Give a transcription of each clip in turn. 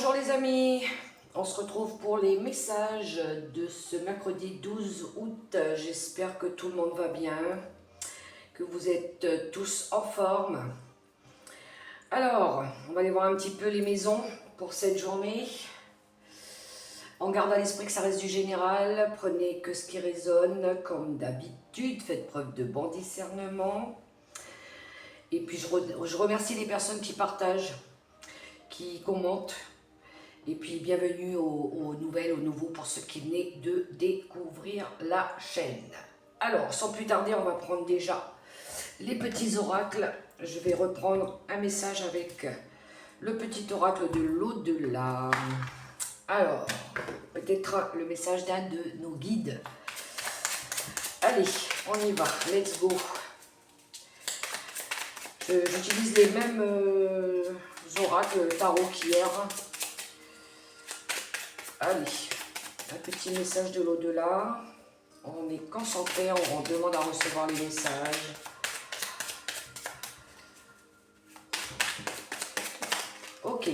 Bonjour les amis, on se retrouve pour les messages de ce mercredi 12 août. J'espère que tout le monde va bien, que vous êtes tous en forme. Alors, on va aller voir un petit peu les maisons pour cette journée. On garde à l'esprit que ça reste du général, prenez que ce qui résonne comme d'habitude, faites preuve de bon discernement. Et puis je remercie les personnes qui partagent, qui commentent. Et puis bienvenue aux nouvelles, aux nouveaux pour ceux qui venaient de découvrir la chaîne. Alors, sans plus tarder, on va prendre déjà les petits oracles. Je vais reprendre un message avec le petit oracle de l'au-delà. Alors, peut-être le message d'un de nos guides. Allez, on y va, let's go. J'utilise les mêmes oracles tarot qu'hier. Allez, un petit message de l'au-delà. On est concentré, on demande à recevoir les messages. Ok.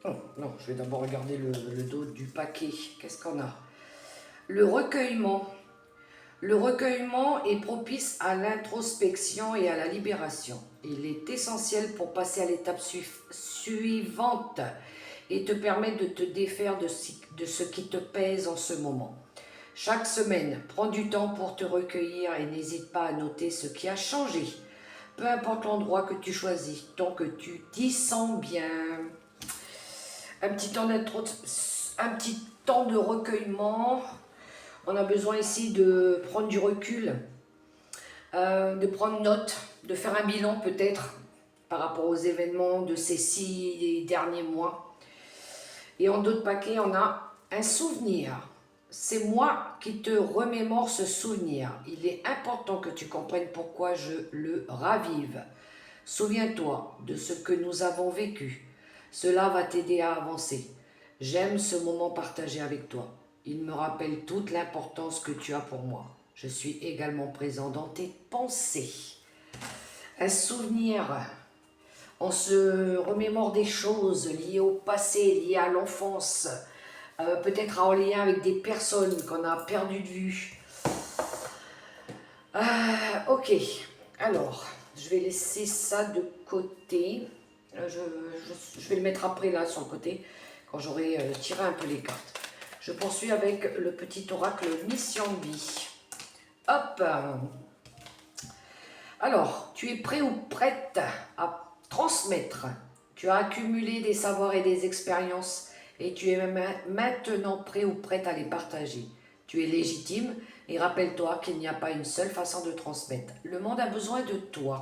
Oh, non, je vais d'abord regarder le dos du paquet. Qu'est-ce qu'on a? Le recueillement. Le recueillement est propice à l'introspection et à la libération. Il est essentiel pour passer à l'étape suivante et te permettre de te défaire de ce qui te pèse en ce moment. Chaque semaine, prends du temps pour te recueillir et n'hésite pas à noter ce qui a changé. Peu importe l'endroit que tu choisis, tant que tu t'y sens bien. Un petit temps de recueillement. On a besoin ici de prendre du recul, de prendre note, de faire un bilan peut-être par rapport aux événements de ces 6 derniers mois. Et en dos de paquet, on a un souvenir. C'est moi qui te remémore ce souvenir. Il est important que tu comprennes pourquoi je le ravive. Souviens-toi de ce que nous avons vécu. Cela va t'aider à avancer. J'aime ce moment partagé avec toi. Il me rappelle toute l'importance que tu as pour moi. Je suis également présent dans tes pensées. Un souvenir. On se remémore des choses liées au passé, liées à l'enfance, peut-être en lien avec des personnes qu'on a perdues de vue. Ok, alors, je vais laisser ça de côté. Je vais le mettre après là sur le côté, quand j'aurai tiré un peu les cartes. Je poursuis avec le petit oracle Mission de vie. Hop. Alors, tu es prêt ou prête à transmettre. Tu as accumulé des savoirs et des expériences et tu es maintenant prêt ou prête à les partager. Tu es légitime et rappelle-toi qu'il n'y a pas une seule façon de transmettre. Le monde a besoin de toi.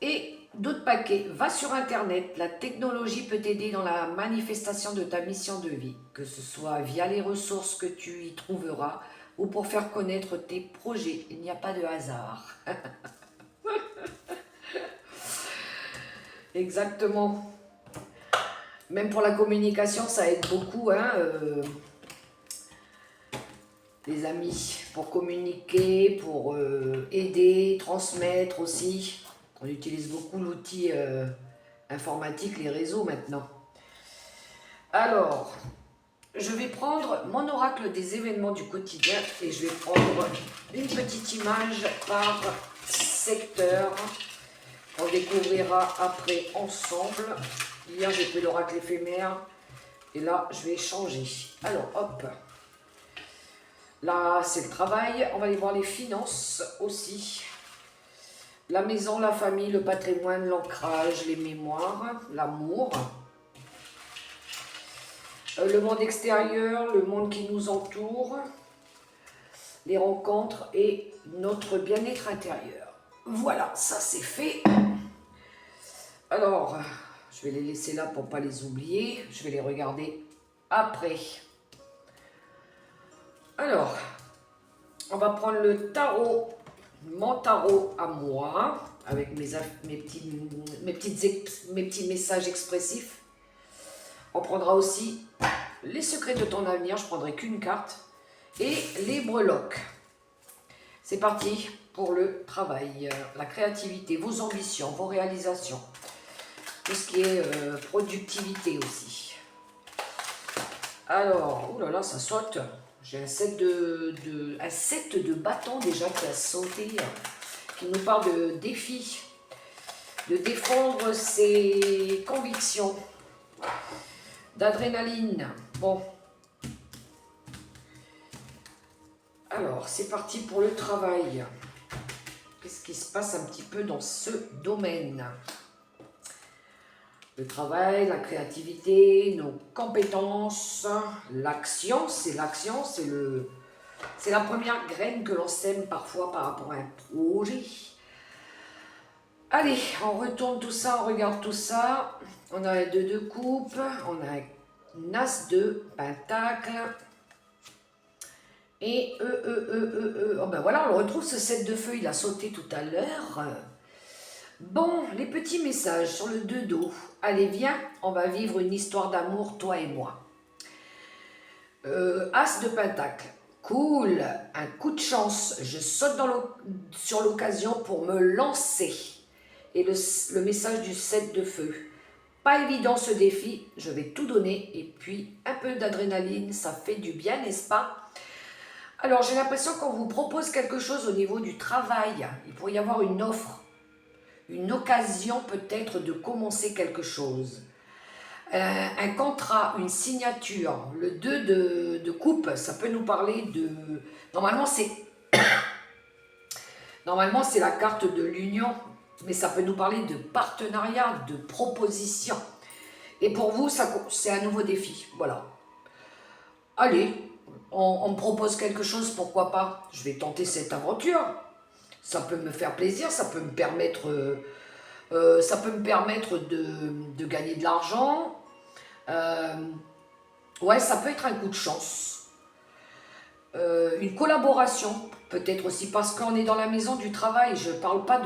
Et d'autres paquets, va sur Internet. La technologie peut t'aider dans la manifestation de ta mission de vie, que ce soit via les ressources que tu y trouveras ou pour faire connaître tes projets. Il n'y a pas de hasard. Exactement. Même pour la communication, ça aide beaucoup, hein, les amis, pour communiquer, pour aider, transmettre aussi. On utilise beaucoup l'outil informatique, les réseaux maintenant. Alors, je vais prendre mon oracle des événements du quotidien et je vais prendre une petite image par secteur. On découvrira après ensemble. Hier, j'ai pris l'oracle éphémère. Et là, je vais changer. Alors, hop. Là, c'est le travail. On va aller voir les finances aussi. La maison, la famille, le patrimoine, l'ancrage, les mémoires, l'amour. Le monde extérieur, le monde qui nous entoure. Les rencontres et notre bien-être intérieur. Voilà, ça c'est fait. Alors, je vais les laisser là pour ne pas les oublier. Je vais les regarder après. Alors, on va prendre le tarot, mon tarot à moi, avec mes petits messages expressifs. On prendra aussi les secrets de ton avenir, je ne prendrai qu'une carte, et les breloques. C'est parti pour le travail, la créativité, vos ambitions, vos réalisations. tout ce qui est productivité aussi. Alors, oh là là, ça saute. J'ai un set de bâtons déjà qui a sauté, qui nous parle de défi, de défendre ses convictions, d'adrénaline. Bon. Alors, c'est parti pour le travail. Qu'est-ce qui se passe un petit peu dans ce domaine? Le travail, la créativité, nos compétences, l'action, c'est la première graine que l'on sème parfois par rapport à un projet. Allez, on retourne tout ça, on regarde tout ça. On a un 2 de coupe, on a un as de pentacle. Et oh ben voilà, on le retrouve ce 7 de feu, il a sauté tout à l'heure. Bon, les petits messages sur le 2 d'eau. Allez, viens, on va vivre une histoire d'amour, toi et moi. As de pentacle. Cool, un coup de chance. Je saute sur l'occasion pour me lancer. Et le message du 7 de feu. Pas évident ce défi, je vais tout donner. Et puis, un peu d'adrénaline, ça fait du bien, n'est-ce pas? Alors, j'ai l'impression qu'on vous propose quelque chose au niveau du travail. Il pourrait y avoir une offre. Une occasion peut-être de commencer quelque chose. Un contrat, une signature, le 2 de coupe, ça peut nous parler de... Normalement, c'est la carte de l'union, mais ça peut nous parler de partenariat, de proposition. Et pour vous, c'est un nouveau défi, voilà. Allez, on me propose quelque chose, pourquoi pas? Je vais tenter cette aventure. Ça peut me faire plaisir, ça peut me permettre... de gagner de l'argent. Ouais, ça peut être un coup de chance. Une collaboration, peut-être aussi, parce qu'on est dans la maison du travail. Je parle pas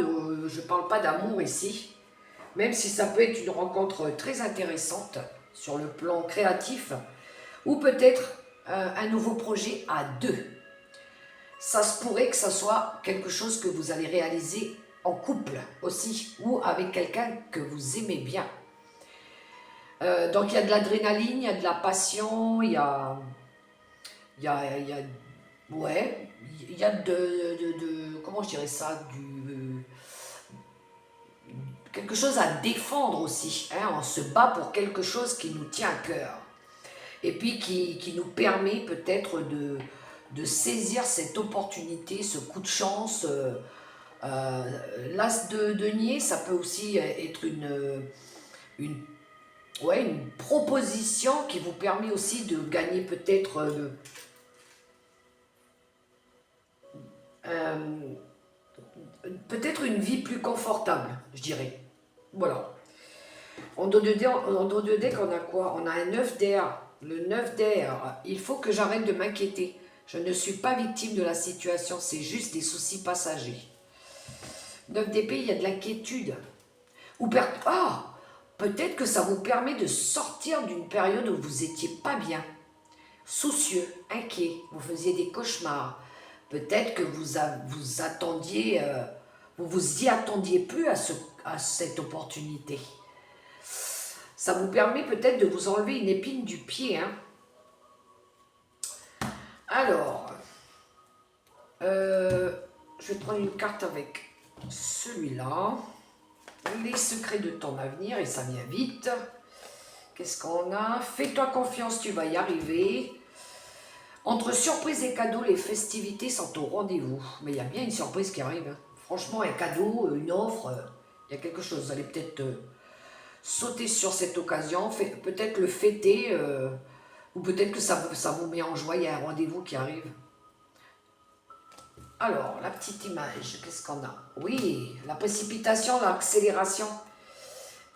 d'amour ici, même si ça peut être une rencontre très intéressante sur le plan créatif, ou peut-être un nouveau projet à deux. Ça se pourrait que ça soit quelque chose que vous allez réaliser en couple aussi, ou avec quelqu'un que vous aimez bien. Donc il y a de l'adrénaline, il y a de la passion, il y a ouais, il y a comment je dirais ça, quelque chose à défendre aussi, hein, on se bat pour quelque chose qui nous tient à cœur, et puis qui nous permet peut-être de saisir cette opportunité, ce coup de chance. L'as de denier, ça peut aussi être une proposition qui vous permet aussi de gagner peut-être une vie plus confortable, je dirais. Voilà. En dos de deck, on a quoi? On a un 9 d'air. Le 9 d'air, il faut que j'arrête de m'inquiéter. Je ne suis pas victime de la situation, c'est juste des soucis passagers. 9 d'épée, il y a de l'inquiétude. Ou peut-être que ça vous permet de sortir d'une période où vous n'étiez pas bien, soucieux, inquiet, vous faisiez des cauchemars. Peut-être que vous vous y attendiez plus à cette opportunité. Ça vous permet peut-être de vous enlever une épine du pied. Hein. Alors, je vais prendre une carte avec celui-là. Les secrets de ton avenir, et ça vient vite. Qu'est-ce qu'on a? Fais-toi confiance, tu vas y arriver. Entre surprise et cadeau, les festivités sont au rendez-vous. Mais il y a bien une surprise qui arrive. Hein. Franchement, un cadeau, une offre, il y a quelque chose. Vous allez peut-être sauter sur cette occasion, peut-être le fêter, ou peut-être que ça vous met en joie, il y a un rendez-vous qui arrive. Alors, la petite image, qu'est-ce qu'on a? Oui, la précipitation, l'accélération.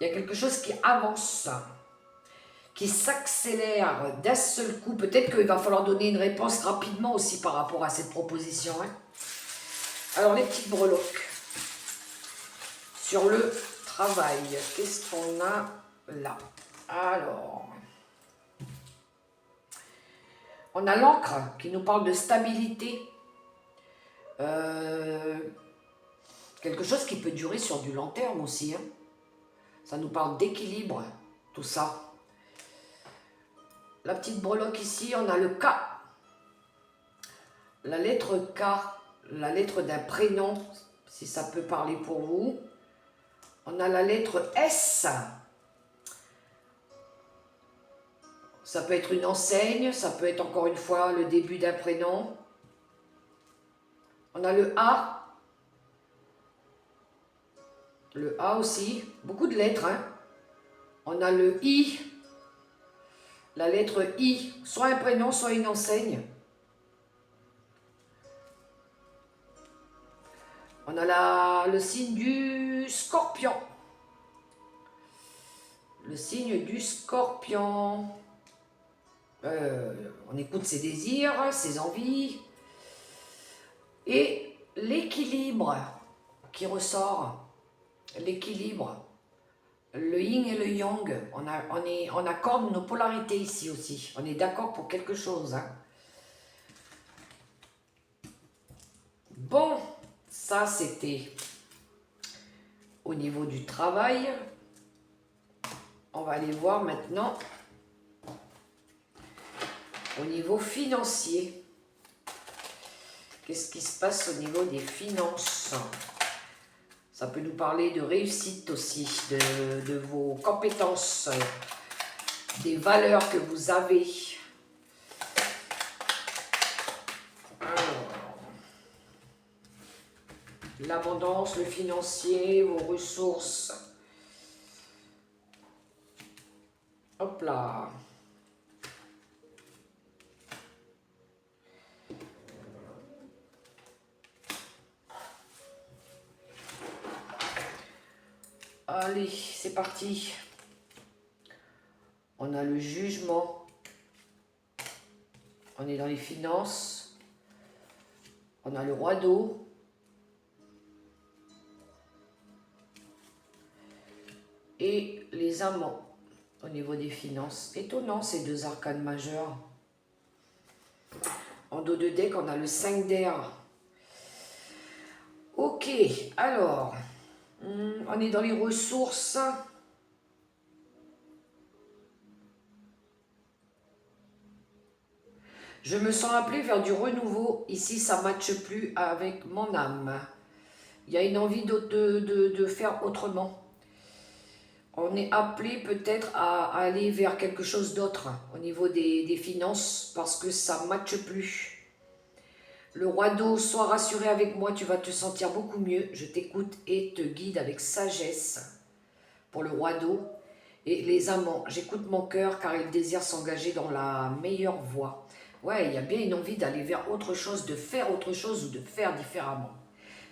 Il y a quelque chose qui avance, qui s'accélère d'un seul coup. Peut-être qu'il va falloir donner une réponse rapidement aussi par rapport à cette proposition. Hein. Alors, les petites breloques. Sur le travail, qu'est-ce qu'on a là? Alors, on a l'encre qui nous parle de stabilité. Quelque chose qui peut durer sur du long terme aussi. Hein. Ça nous parle d'équilibre, tout ça. La petite breloque ici, on a le K. La lettre K, la lettre d'un prénom, si ça peut parler pour vous. On a la lettre S. Ça peut être une enseigne, ça peut être encore une fois le début d'un prénom. On a le A. Le A aussi, beaucoup de lettres. Hein. On a le I. La lettre I, soit un prénom, soit une enseigne. On a le signe du Scorpion. Le signe du Scorpion. On écoute ses désirs, ses envies. Et l'équilibre qui ressort. L'équilibre. Le yin et le yang. On accorde nos polarités ici aussi. On est d'accord pour quelque chose. Hein. Bon, ça c'était au niveau du travail. On va aller voir maintenant au niveau financier. Qu'est-ce qui se passe au niveau des finances? Ça peut nous parler de réussite aussi, de vos compétences, des valeurs que vous avez. L'abondance, le financier, vos ressources. Hop là. Allez, c'est parti. On a le jugement. On est dans les finances. On a le roi d'eau. Et les amants au niveau des finances. Étonnant ces deux arcanes majeurs. En dos de deck, on a le 5 d'air. Ok, alors, on est dans les ressources. Je me sens appelée vers du renouveau. Ici, ça ne matche plus avec mon âme. Il y a une envie de faire autrement. On est appelé peut-être à aller vers quelque chose d'autre au niveau des finances parce que ça ne matche plus. Le roi d'eau, sois rassuré avec moi, tu vas te sentir beaucoup mieux. Je t'écoute et te guide avec sagesse pour le roi d'eau. Et les amants, j'écoute mon cœur car il désire s'engager dans la meilleure voie. Ouais, il y a bien une envie d'aller vers autre chose, de faire autre chose ou de faire différemment.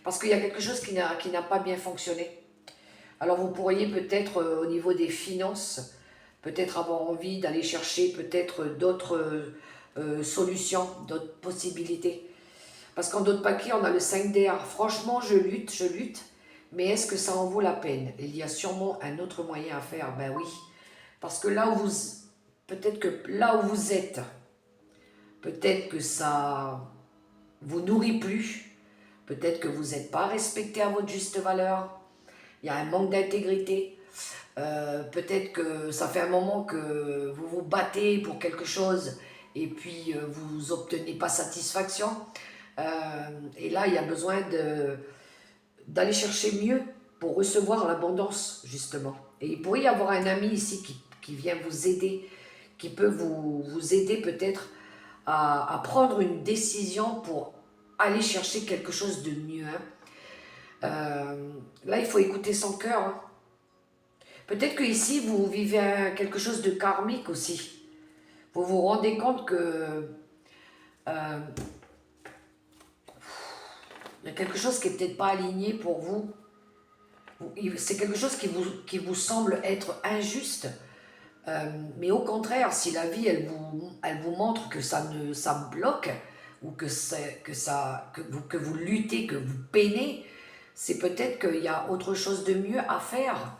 Parce qu'il y a quelque chose qui n'a pas bien fonctionné. Alors vous pourriez peut-être au niveau des finances, peut-être avoir envie d'aller chercher peut-être d'autres solutions, d'autres possibilités. Parce qu'en d'autres paquets, on a le 5 d'air. Franchement, je lutte, mais est-ce que ça en vaut la peine? Il y a sûrement un autre moyen à faire, ben oui. Parce que là où vous, peut-être que là où vous êtes, peut-être que ça vous nourrit plus, peut-être que vous n'êtes pas respecté à votre juste valeur, il y a un manque d'intégrité, peut-être que ça fait un moment que vous vous battez pour quelque chose et puis vous n'obtenez pas satisfaction. Et là, il y a besoin d'aller chercher mieux pour recevoir l'abondance, justement. Et il pourrait y avoir un ami ici qui vient vous aider, qui peut vous aider peut-être à prendre une décision pour aller chercher quelque chose de mieux. Hein. Là, il faut écouter son cœur. Hein. Peut-être que ici vous vivez quelque chose de karmique aussi. Vous vous rendez compte que il y a quelque chose qui n'est peut-être pas aligné pour vous. C'est quelque chose qui vous semble être injuste. Mais au contraire, si la vie elle vous montre que ça bloque ou que vous luttez, que vous peinez, c'est peut-être qu'il y a autre chose de mieux à faire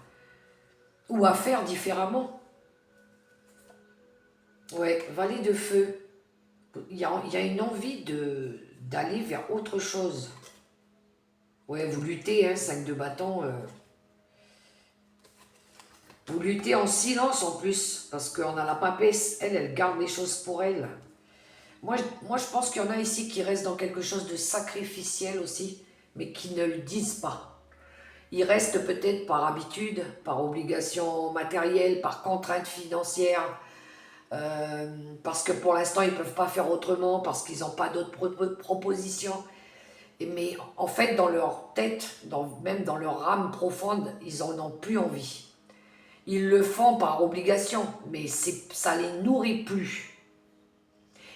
ou à faire différemment. Ouais, valet de feu. Il y a une envie d'aller vers autre chose. Ouais, vous luttez, hein, 5 de bâton. Vous luttez en silence en plus, parce qu'on a la papesse, elle garde les choses pour elle. Moi, je pense qu'il y en a ici qui restent dans quelque chose de sacrificiel aussi, mais qui ne le disent pas. Ils restent peut-être par habitude, par obligation matérielle, par contrainte financière, parce que pour l'instant ils ne peuvent pas faire autrement, parce qu'ils n'ont pas d'autres propositions. Mais en fait, dans leur tête, même dans leur âme profonde, ils n'en ont plus envie. Ils le font par obligation, mais ça les nourrit plus.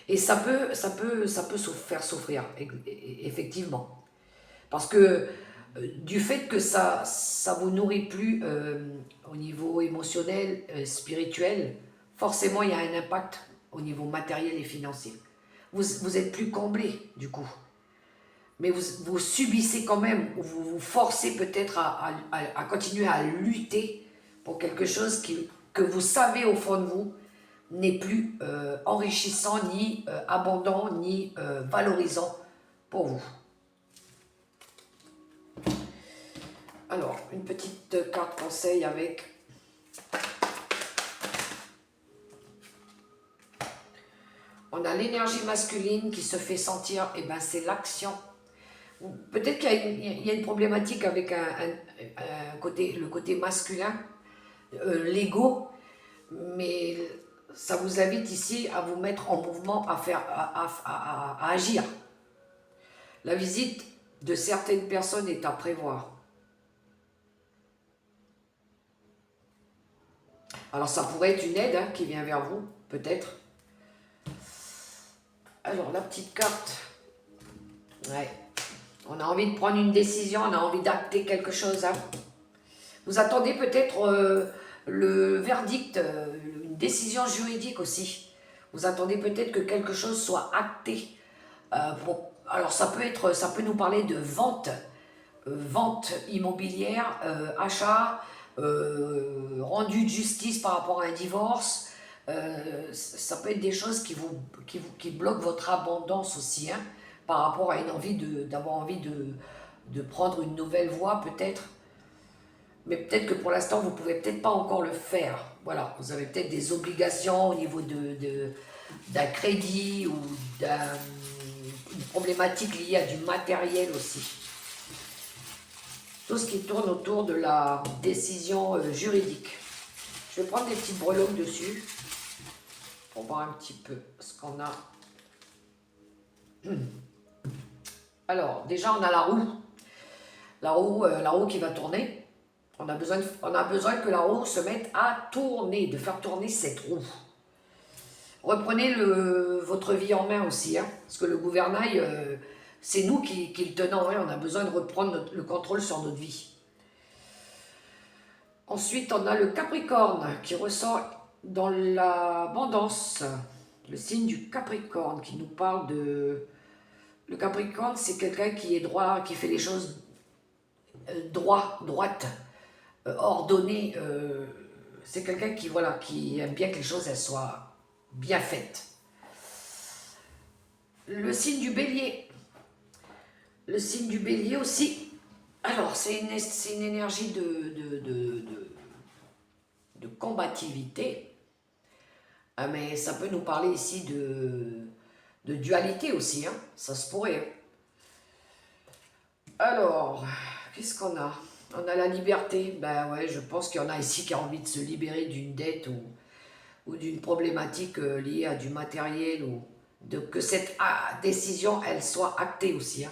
Et ça peut faire souffrir, effectivement. Parce que du fait que ça vous nourrit plus au niveau émotionnel, spirituel, forcément il y a un impact au niveau matériel et financier. Vous êtes plus comblé du coup. Mais vous subissez quand même, ou vous vous forcez peut-être à continuer à lutter pour quelque chose que vous savez au fond de vous n'est plus enrichissant, ni abondant, ni valorisant pour vous. Alors, une petite carte conseil avec on a l'énergie masculine qui se fait sentir, et ben c'est l'action. Peut-être qu'il y a une problématique avec le côté masculin, l'ego, mais ça vous invite ici à vous mettre en mouvement, à agir. La visite de certaines personnes est à prévoir. Alors ça pourrait être une aide qui vient vers vous, peut-être. Alors la petite carte, ouais. On a envie de prendre une décision, on a envie d'acter quelque chose. Vous attendez peut-être le verdict, une décision juridique aussi. Vous attendez peut-être que quelque chose soit acté. Alors ça peut nous parler de vente, vente immobilière, achat, rendu de justice par rapport à un divorce. Ça peut être des choses qui bloquent votre abondance aussi, par rapport à une envie d'avoir envie de prendre une nouvelle voie peut-être. Mais peut-être que pour l'instant, vous ne pouvez peut-être pas encore le faire. Voilà, vous avez peut-être des obligations au niveau d'un crédit ou d'une problématique liée à du matériel aussi. Tout ce qui tourne autour de la décision juridique. Je vais prendre des petites breloques dessus pour voir un petit peu ce qu'on a. Alors, déjà, on a la roue. La roue qui va tourner. On a besoin que la roue se mette à tourner, de faire tourner cette roue. Reprenez votre vie en main aussi, parce que le gouvernail, c'est nous qui le tenons, on a besoin de reprendre le contrôle sur notre vie. Ensuite, on a le Capricorne qui ressort dans l'abondance, le signe du Capricorne qui nous parle de... Le Capricorne, c'est quelqu'un qui est droit, qui fait les choses droite, ordonné, c'est quelqu'un qui aime bien que les choses elles soient bien faites. Le signe du Bélier. Le signe du Bélier aussi. Alors, c'est une énergie de combativité, mais ça peut nous parler ici de dualité aussi, ça se pourrait. Alors, qu'est-ce qu'on a? On a la liberté. Ben ouais, je pense qu'il y en a ici qui ont envie de se libérer d'une dette ou d'une problématique liée à du matériel ou que cette décision, elle soit actée aussi.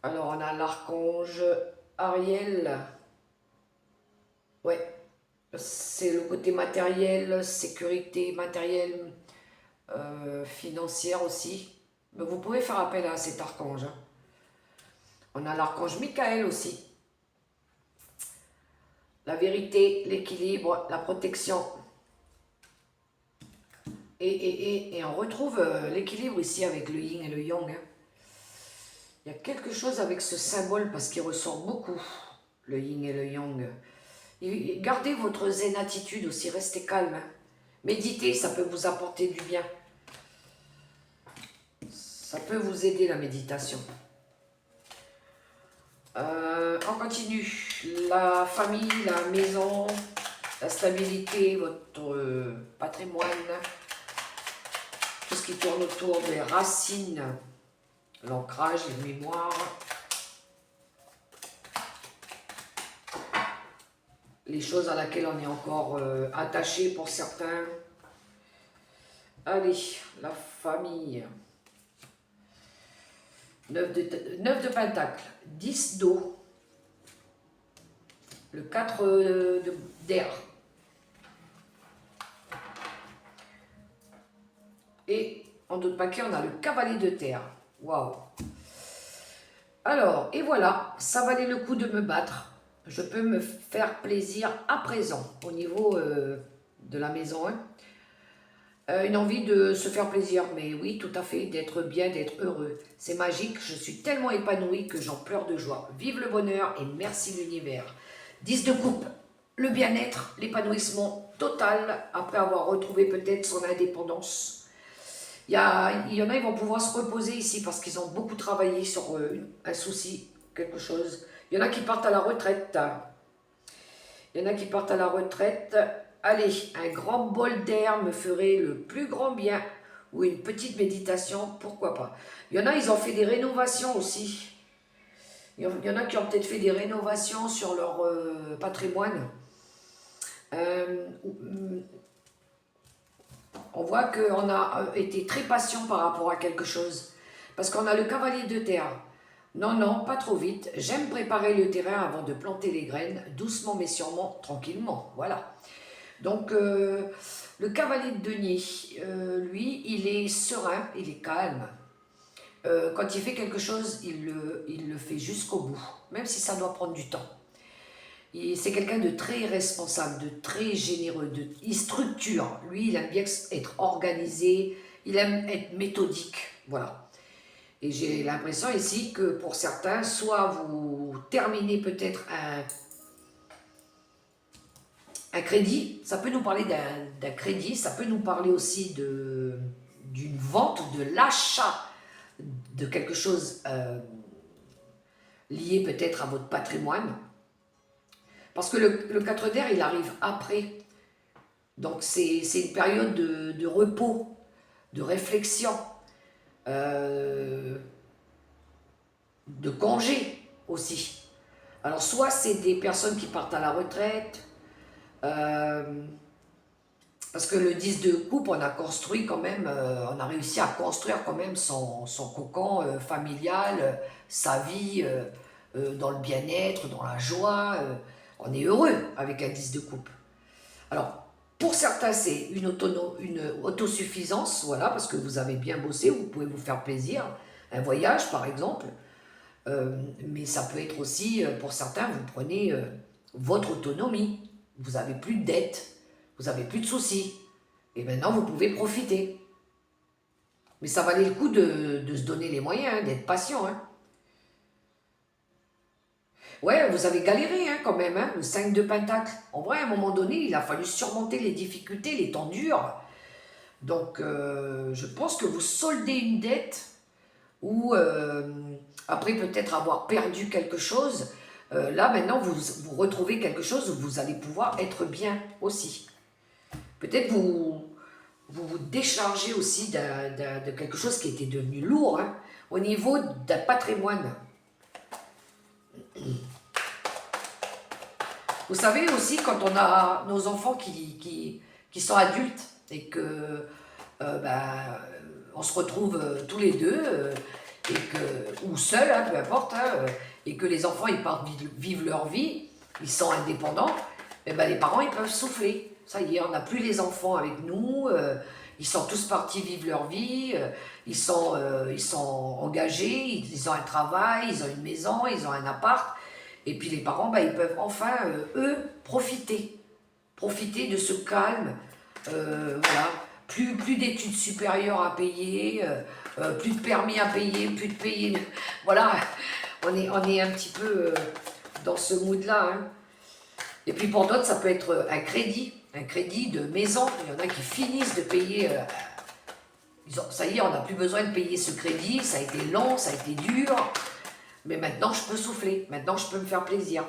Alors, on a l'archange Ariel. Ouais, c'est le côté matériel, sécurité matérielle, financière aussi. Mais vous pouvez faire appel à cet archange. On a l'archange Michael aussi. La vérité, l'équilibre, la protection. Et on retrouve l'équilibre ici avec le yin et le yang. Il y a quelque chose avec ce symbole parce qu'il ressort beaucoup, le yin et le yang. Et gardez votre zen attitude aussi, restez calme. Méditez, ça peut vous apporter du bien. Ça peut vous aider la méditation. On continue. La famille, la maison, la stabilité, votre patrimoine, tout ce qui tourne autour des racines, l'ancrage, les mémoires, les choses à laquelle on est encore attaché pour certains. Allez, la famille. 9 de pentacle, 10 d'eau, le 4 d'air. Et en d'autres paquets, on a le cavalier de terre. Waouh! Alors, et voilà, ça valait le coup de me battre. Je peux me faire plaisir à présent au niveau de la maison 1. Une envie de se faire plaisir, mais oui, tout à fait, d'être bien, d'être heureux. C'est magique, je suis tellement épanouie que j'en pleure de joie. Vive le bonheur et merci l'univers. 10 de coupe, le bien-être, l'épanouissement total, après avoir retrouvé peut-être son indépendance. Il y en a, ils vont pouvoir se reposer ici parce qu'ils ont beaucoup travaillé sur un souci, quelque chose. Il y en a qui partent à la retraite. Il y en a qui partent à la retraite. Allez, un grand bol d'air me ferait le plus grand bien. Ou une petite méditation, pourquoi pas. Il y en a, ils ont fait des rénovations aussi. Il y en a qui ont peut-être fait des rénovations sur leur patrimoine. On voit qu'on a été très patient par rapport à quelque chose. Parce qu'on a le cavalier de terre. Non, non, pas trop vite. J'aime préparer le terrain avant de planter les graines, doucement mais sûrement, tranquillement. Voilà. Donc, le cavalier de denier, lui, il est serein, il est calme. Quand il fait quelque chose, il le fait jusqu'au bout, même si ça doit prendre du temps. C'est quelqu'un de très responsable, de très généreux, il structure. Lui, il aime bien être organisé, il aime être méthodique, voilà. Et j'ai l'impression ici que pour certains, soit vous terminez peut-être un crédit, ça peut nous parler d'un crédit, ça peut nous parler aussi d'une vente ou de l'achat de quelque chose lié peut-être à votre patrimoine. Parce que le 4 d'air, il arrive après. Donc c'est une période de repos, de réflexion, de congé aussi. Alors soit c'est des personnes qui partent à la retraite, parce que le 10 de coupe, on a construit quand même, on a réussi à construire quand même son cocon familial, sa vie dans le bien-être, dans la joie. On est heureux avec un 10 de coupe. Alors, pour certains, c'est une autosuffisance, voilà, parce que vous avez bien bossé, vous pouvez vous faire plaisir. Un voyage, par exemple. Mais ça peut être aussi, pour certains, vous prenez votre autonomie. Vous n'avez plus de dettes, vous n'avez plus de soucis. Et maintenant, vous pouvez profiter. Mais ça valait le coup de se donner les moyens, hein, d'être patient. Hein. Ouais, vous avez galéré hein, quand même, hein, le 5 de pentacle. En vrai, à un moment donné, il a fallu surmonter les difficultés, les temps durs. Donc, je pense que vous soldez une dette ou après peut-être avoir perdu quelque chose. Là, maintenant, vous retrouvez quelque chose où vous allez pouvoir être bien aussi. Peut-être vous déchargez aussi de quelque chose qui était devenu lourd hein, au niveau d'un patrimoine. Vous savez aussi, quand on a nos enfants qui sont adultes et que on se retrouve tous les deux, ou seuls, hein, peu importe, hein, et que les enfants ils partent vivre leur vie, ils sont indépendants, et ben, les parents ils peuvent souffler. Ça y est, on n'a plus les enfants avec nous, ils sont tous partis vivre leur vie, ils sont engagés, ils ont un travail, ils ont une maison, ils ont un appart. Et puis les parents, ben, ils peuvent enfin, eux, profiter de ce calme, voilà, plus d'études supérieures à payer, plus de permis à payer, plus de payer, voilà, on est un petit peu dans ce mood-là. Hein. Et puis pour d'autres, ça peut être un crédit de maison, il y en a qui finissent de payer, ça y est, on n'a plus besoin de payer ce crédit, ça a été long, ça a été dur. Mais maintenant, je peux souffler. Maintenant, je peux me faire plaisir.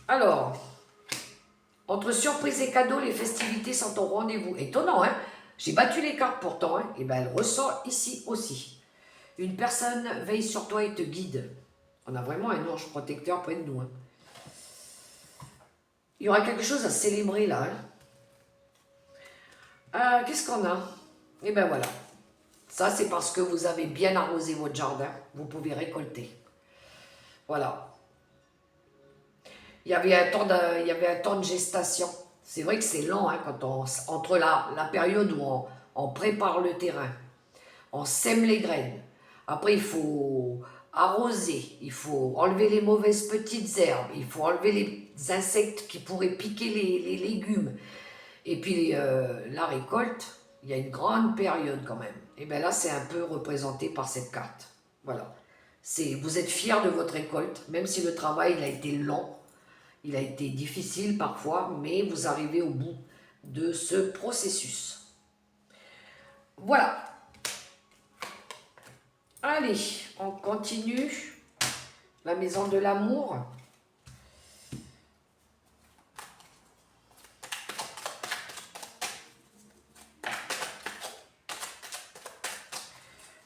Alors, entre surprise et cadeaux, les festivités sont au rendez-vous. Étonnant, hein? J'ai battu les cartes pourtant, hein? Et bien, elle ressort ici aussi. Une personne veille sur toi et te guide. On a vraiment un ange protecteur près de nous, hein? Il y aura quelque chose à célébrer là, hein? Qu'est-ce qu'on a? Et ben voilà. Ça, c'est parce que vous avez bien arrosé votre jardin. Vous pouvez récolter. Voilà. Il y avait un temps de gestation. C'est vrai que c'est lent, hein, entre la période où on prépare le terrain, on sème les graines. Après, il faut arroser, il faut enlever les mauvaises petites herbes, il faut enlever les insectes qui pourraient piquer les légumes. Et puis, la récolte, il y a une grande période quand même. Et bien là, c'est un peu représenté par cette carte. Voilà. Vous êtes fiers de votre récolte, même si le travail il a été lent, il a été difficile parfois, mais vous arrivez au bout de ce processus. Voilà. Allez, on continue. La maison de l'amour.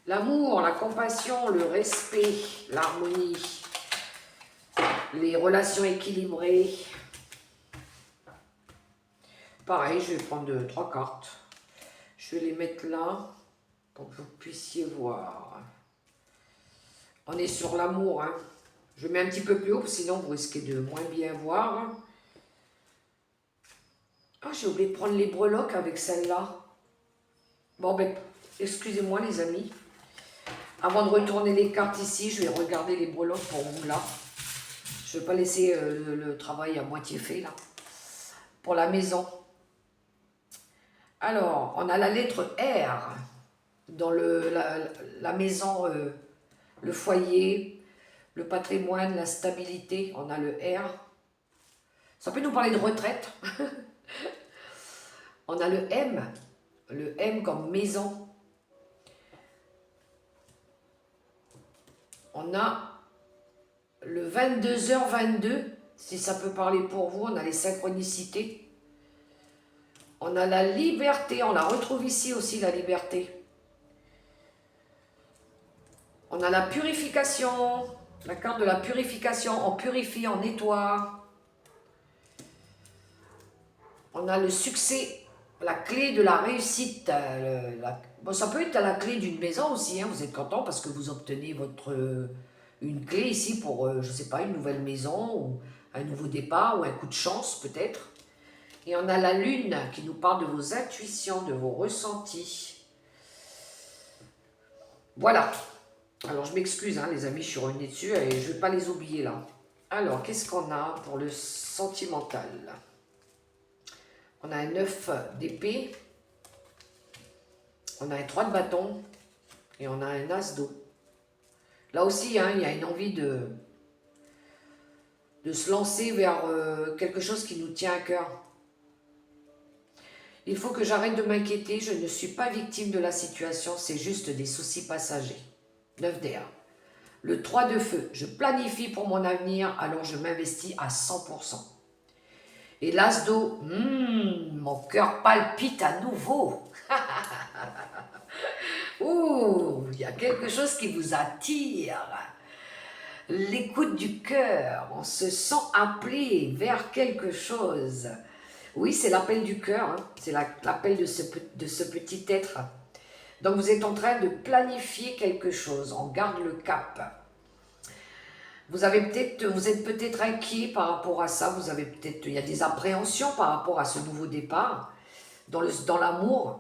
L'amour, la compassion, le respect, l'harmonie, les relations équilibrées. Pareil, je vais prendre 3 cartes. Je vais les mettre là pour que vous puissiez voir. On est sur l'amour, hein. Je mets un petit peu plus haut, sinon vous risquez de moins bien voir. Ah, j'ai oublié de prendre les breloques avec celle-là. Bon, ben, excusez-moi les amis. Avant de retourner les cartes ici, je vais regarder les breloques pour vous là. Je ne vais pas laisser le travail à moitié fait là. Pour la maison. Alors, on a la lettre R dans la maison, le foyer, le patrimoine, la stabilité. On a le R. Ça peut nous parler de retraite. On a le M comme maison. On a le 22h22, si ça peut parler pour vous. On a les synchronicités. On a la liberté, on la retrouve ici aussi, la liberté. On a la purification, la carte de la purification, on purifie, on nettoie. On a le succès, la clé de la réussite. Bon, ça peut être la clé d'une maison aussi, hein, vous êtes content parce que vous obtenez une clé ici pour, je ne sais pas, une nouvelle maison, ou un nouveau départ, ou un coup de chance peut-être. Et on a la lune qui nous parle de vos intuitions, de vos ressentis. Voilà. Alors je m'excuse hein, les amis, je suis revenue dessus et je ne vais pas les oublier là. Alors, qu'est-ce qu'on a pour le sentimental? On a un 9 d'épée. On a un 3 de bâton. Et on a un as d'eau. Là aussi, hein, il y a une envie de se lancer vers quelque chose qui nous tient à cœur. Il faut que j'arrête de m'inquiéter, je ne suis pas victime de la situation, c'est juste des soucis passagers. 9 d'air. Le 3 de feu, je planifie pour mon avenir, alors je m'investis à 100%. Et l'as d'eau, mon cœur palpite à nouveau. Ouh, il y a quelque chose qui vous attire. L'écoute du cœur, on se sent appelé vers quelque chose. Oui, c'est l'appel du cœur, hein. C'est l'appel de ce petit être. Donc vous êtes en train de planifier quelque chose, on garde le cap. Vous êtes peut-être inquiet par rapport à ça, il y a des appréhensions par rapport à ce nouveau départ dans l'amour,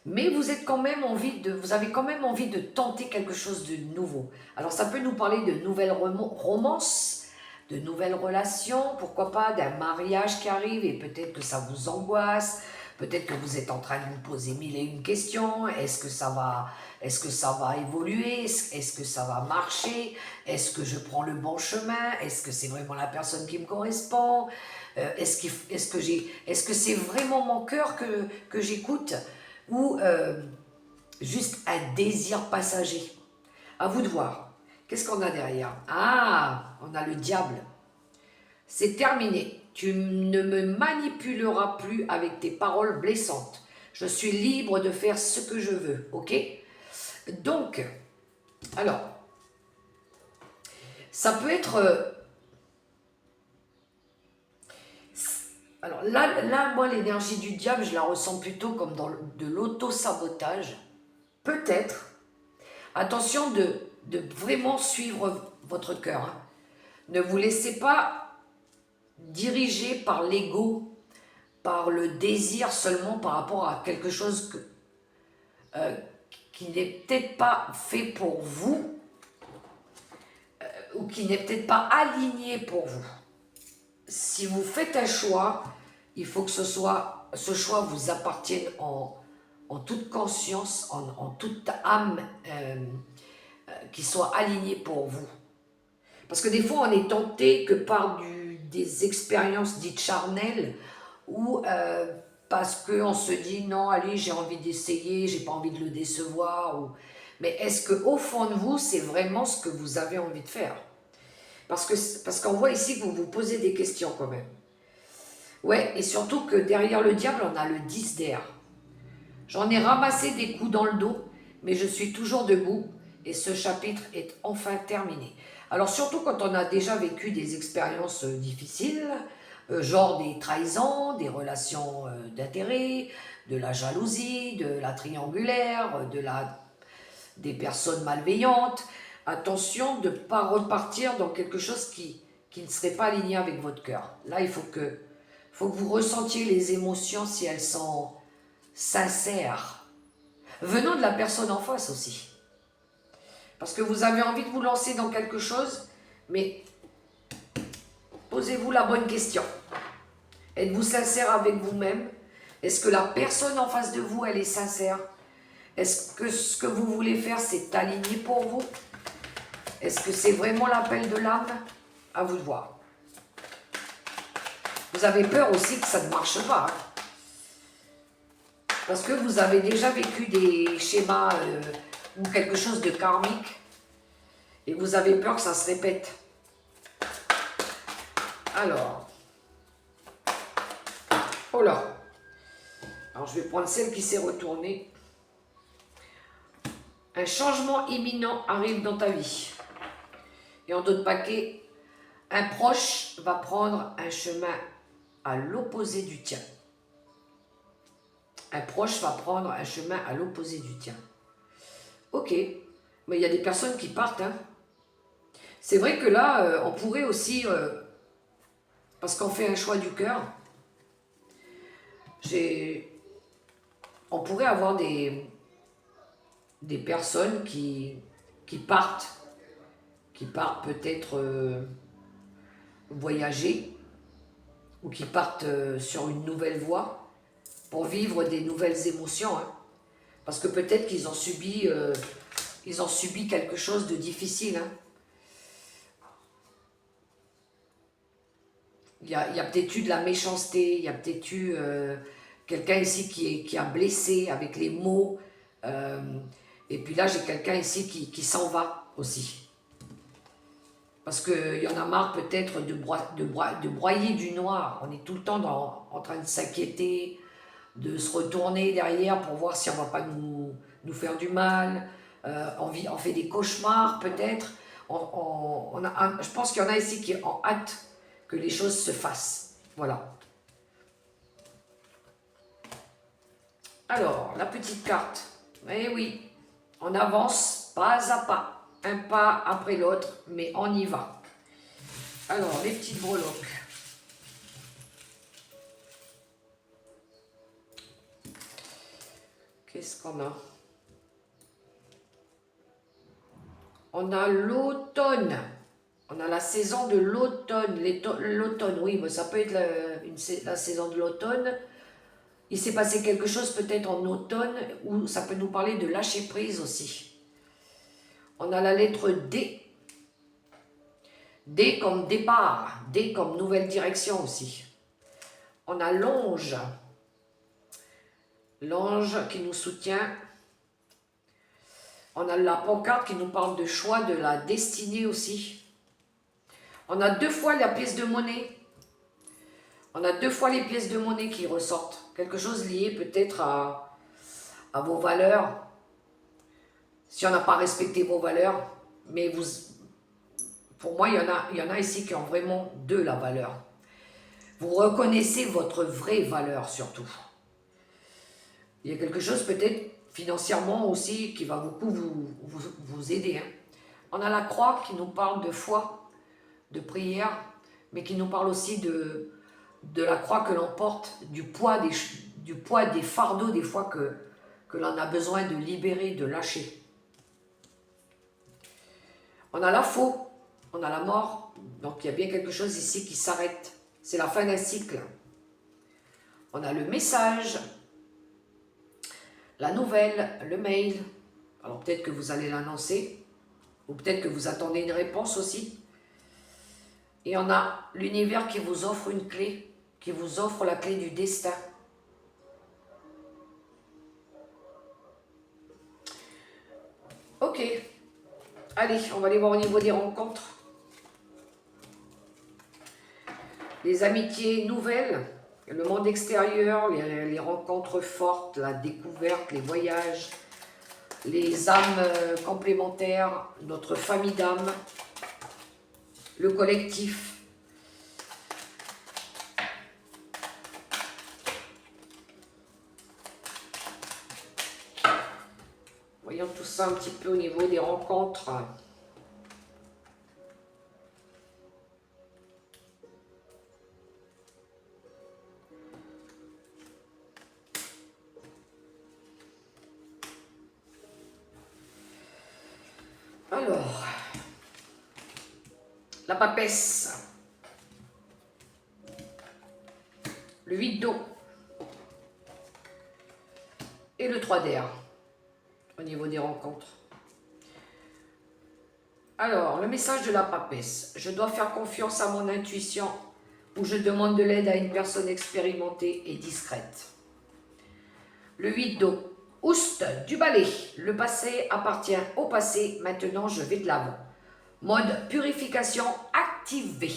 mais vous avez quand même envie de tenter quelque chose de nouveau. Alors ça peut nous parler de nouvelles romances, de nouvelles relations, pourquoi pas d'un mariage qui arrive et peut-être que ça vous angoisse, peut-être que vous êtes en train de vous poser mille et une questions. Est-ce que ça va évoluer? Est-ce que ça va marcher? Est-ce que je prends le bon chemin? Est-ce que c'est vraiment la personne qui me correspond? Est-ce que c'est vraiment mon cœur que j'écoute? Ou juste un désir passager? À vous de voir. Qu'est-ce qu'on a derrière? Ah, on a le diable. C'est terminé. Tu ne me manipuleras plus avec tes paroles blessantes. Je suis libre de faire ce que je veux, ok? Donc, alors, ça peut être... alors là, moi, l'énergie du diable, je la ressens plutôt comme dans de l'auto-sabotage. Peut-être. Attention de vraiment suivre votre cœur. Hein. Ne vous laissez pas diriger par l'ego, par le désir seulement par rapport à quelque chose qui n'est peut-être pas fait pour vous ou qui n'est peut-être pas aligné pour vous. Si vous faites un choix, il faut que ce choix vous appartienne en toute conscience, en toute âme, qui soit aligné pour vous. Parce que des fois, on est tenté que par des expériences dites charnelles ou parce qu'on se dit non, allez, j'ai envie d'essayer, j'ai pas envie de le décevoir. Mais est-ce qu'au fond de vous, c'est vraiment ce que vous avez envie de faire? Parce qu'on voit ici que vous vous posez des questions quand même. Ouais, et surtout que derrière le diable, on a le 10 d'air. J'en ai ramassé des coups dans le dos, mais je suis toujours debout et ce chapitre est enfin terminé. Alors surtout quand on a déjà vécu des expériences difficiles, genre des trahisons, des relations d'intérêt, de la jalousie, de la triangulaire, des personnes malveillantes, attention de ne pas repartir dans quelque chose qui ne serait pas aligné avec votre cœur. Là, il faut que vous ressentiez les émotions si elles sont sincères, venant de la personne en face aussi. Parce que vous avez envie de vous lancer dans quelque chose, mais posez-vous la bonne question. Êtes-vous sincère avec vous-même? Est-ce que la personne en face de vous, elle est sincère? Est-ce que ce que vous voulez faire, c'est aligné pour vous? Est-ce que c'est vraiment l'appel de l'âme? À vous de voir. Vous avez peur aussi que ça ne marche pas. Hein? Parce que vous avez déjà vécu des schémas ou quelque chose de karmique et vous avez peur que ça se répète. Alors, oh là, alors je vais prendre celle qui s'est retournée. Un changement imminent arrive dans ta vie. Et en d'autres paquets, un proche va prendre un chemin à l'opposé du tien. Un proche va prendre un chemin à l'opposé du tien. Ok, mais il y a des personnes qui partent. Hein. C'est vrai que là, on pourrait aussi, parce qu'on fait un choix du cœur, on pourrait avoir des personnes qui partent peut-être voyager, ou qui partent sur une nouvelle voie, pour vivre des nouvelles émotions. Hein. Parce que peut-être qu'ils ont subi quelque chose de difficile. Hein. Il y a peut-être eu de la méchanceté, il y a peut-être eu quelqu'un ici qui a blessé avec les mots. Et puis là, j'ai quelqu'un ici qui s'en va aussi. Parce qu'il y en a marre peut-être de broyer du noir. On est tout le temps en train de s'inquiéter, de se retourner derrière pour voir si on ne va pas nous faire du mal. On fait des cauchemars peut-être. Je pense qu'il y en a ici qui ont hâte que les choses se fassent. Voilà. Alors, la petite carte. Eh oui, on avance pas à pas. Un pas après l'autre, mais on y va. Alors, les petites breloques. Qu'est-ce qu'on a? On a l'automne. On a la saison de l'automne. L'automne, oui, mais ça peut être la saison de l'automne. Il s'est passé quelque chose peut-être en automne, ou ça peut nous parler de lâcher prise aussi. On a la lettre D. D comme départ, D comme nouvelle direction aussi. On a l'ange. L'ange qui nous soutient. On a la pancarte qui nous parle de choix, de la destinée aussi. On a 2 fois la pièce de monnaie. On a 2 fois les pièces de monnaie qui ressortent. Quelque chose lié peut-être à vos valeurs. Si on n'a pas respecté vos valeurs, mais vous, pour moi, il y en a ici qui ont vraiment de la valeur. Vous reconnaissez votre vraie valeur surtout. Il y a quelque chose peut-être financièrement aussi qui va beaucoup vous aider. Hein. On a la croix qui nous parle de foi, de prière, mais qui nous parle aussi de la croix que l'on porte, du poids des fardeaux des fois que l'on a besoin de libérer, de lâcher. On a la faux, on a la mort, donc il y a bien quelque chose ici qui s'arrête. C'est la fin d'un cycle. On a le message, la nouvelle, le mail. Alors peut-être que vous allez l'annoncer, ou peut-être que vous attendez une réponse aussi. Et on a l'univers qui vous offre une clé, qui vous offre la clé du destin. Ok, allez, on va aller voir au niveau des rencontres. Les amitiés nouvelles, le monde extérieur, les rencontres fortes, la découverte, les voyages, les âmes complémentaires, notre famille d'âmes, le collectif. Voyons tout ça un petit peu au niveau des rencontres. Alors, la papesse, le 8 d'eau et le 3 d'air au niveau des rencontres. Alors, le message de la papesse. Je dois faire confiance à mon intuition ou je demande de l'aide à une personne expérimentée et discrète. Le 8 d'eau. Oust du balai. Le passé appartient au passé. Maintenant, je vais de l'avant. Mode purification activé.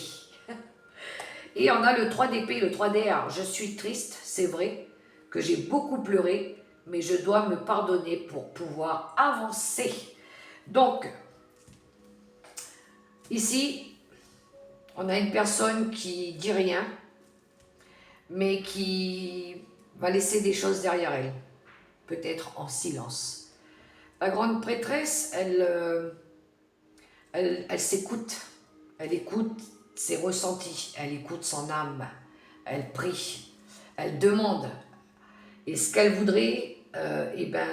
Et on a le 3 d'épée, le 3 d'air. Je suis triste, c'est vrai, que j'ai beaucoup pleuré, mais je dois me pardonner pour pouvoir avancer. Donc, ici, on a une personne qui dit rien, mais qui va laisser des choses derrière elle, peut-être en silence. La grande prêtresse, elle s'écoute, elle écoute ses ressentis, elle écoute son âme, elle prie, elle demande. Et ce qu'elle voudrait,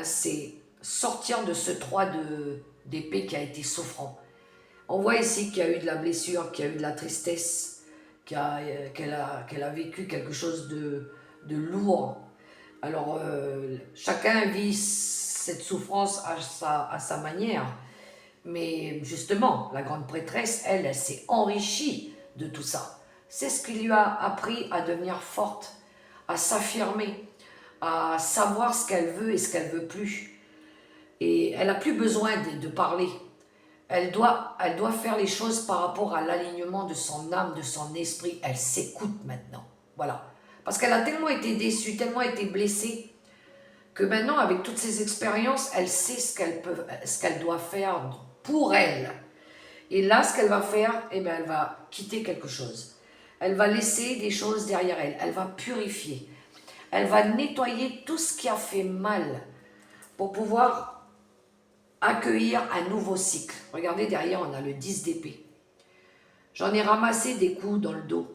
c'est sortir de ce 3 d'épée qui a été souffrant. On voit ici qu'il y a eu de la blessure, qu'il y a eu de la tristesse, qu'elle a vécu quelque chose de lourd. Alors, chacun vit cette souffrance à sa manière. Mais justement, la grande prêtresse, elle s'est enrichie de tout ça. C'est ce qui lui a appris à devenir forte, à s'affirmer, à savoir ce qu'elle veut et ce qu'elle veut plus. Et elle n'a plus besoin de parler. Elle doit faire les choses par rapport à l'alignement de son âme, de son esprit. Elle s'écoute maintenant. Voilà. Parce qu'elle a tellement été déçue, tellement été blessée, que maintenant, avec toutes ces expériences, elle sait ce qu'elle doit faire pour elle. Et là, ce qu'elle va faire, elle va quitter quelque chose. Elle va laisser des choses derrière elle. Elle va purifier. Elle va nettoyer tout ce qui a fait mal pour pouvoir accueillir un nouveau cycle. Regardez, derrière, on a le 10 d'épée. J'en ai ramassé des coups dans le dos,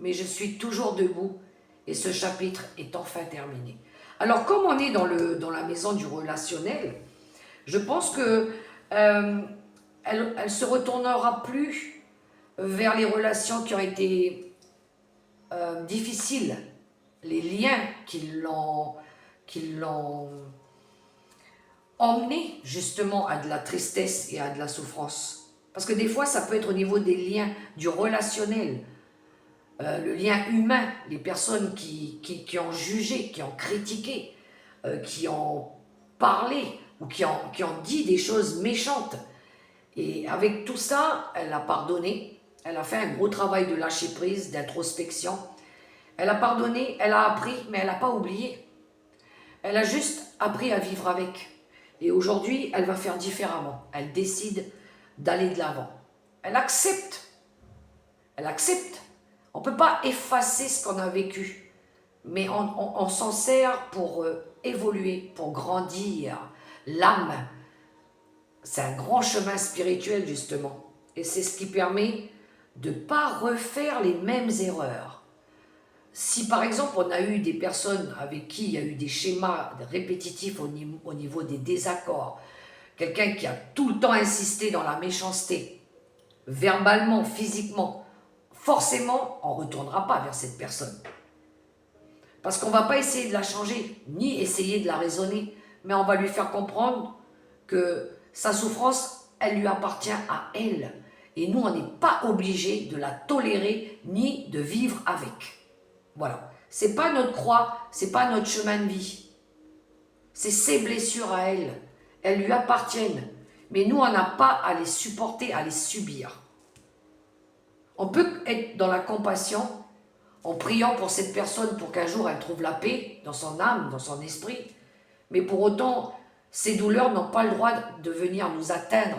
mais je suis toujours debout et ce chapitre est enfin terminé. Alors, comme on est dans la maison du relationnel, je pense que elle se retournera plus vers les relations qui ont été difficiles, les liens qui l'ont emmené justement à de la tristesse et à de la souffrance. Parce que des fois, ça peut être au niveau des liens, du relationnel, le lien humain, les personnes qui ont jugé, qui ont critiqué, qui ont parlé ou qui ont dit des choses méchantes. Et avec tout ça, elle a pardonné. Elle a fait un gros travail de lâcher prise, d'introspection. Elle a pardonné, elle a appris, mais elle n'a pas oublié. Elle a juste appris à vivre avec. Et aujourd'hui, elle va faire différemment. Elle décide d'aller de l'avant. Elle accepte. Elle accepte. On ne peut pas effacer ce qu'on a vécu, mais on s'en sert pour évoluer, pour grandir. L'âme, c'est un grand chemin spirituel justement. Et c'est ce qui permet de ne pas refaire les mêmes erreurs. Si par exemple on a eu des personnes avec qui il y a eu des schémas répétitifs au niveau des désaccords, quelqu'un qui a tout le temps insisté dans la méchanceté, verbalement, physiquement, forcément on ne retournera pas vers cette personne. Parce qu'on ne va pas essayer de la changer, ni essayer de la raisonner, mais on va lui faire comprendre que sa souffrance, elle lui appartient à elle. Et nous, on n'est pas obligé de la tolérer, ni de vivre avec. Voilà. C'est pas notre croix, c'est pas notre chemin de vie. C'est ses blessures à elle. Elles lui appartiennent. Mais nous, on n'a pas à les supporter, à les subir. On peut être dans la compassion, en priant pour cette personne pour qu'un jour elle trouve la paix dans son âme, dans son esprit. Mais pour autant, ces douleurs n'ont pas le droit de venir nous atteindre.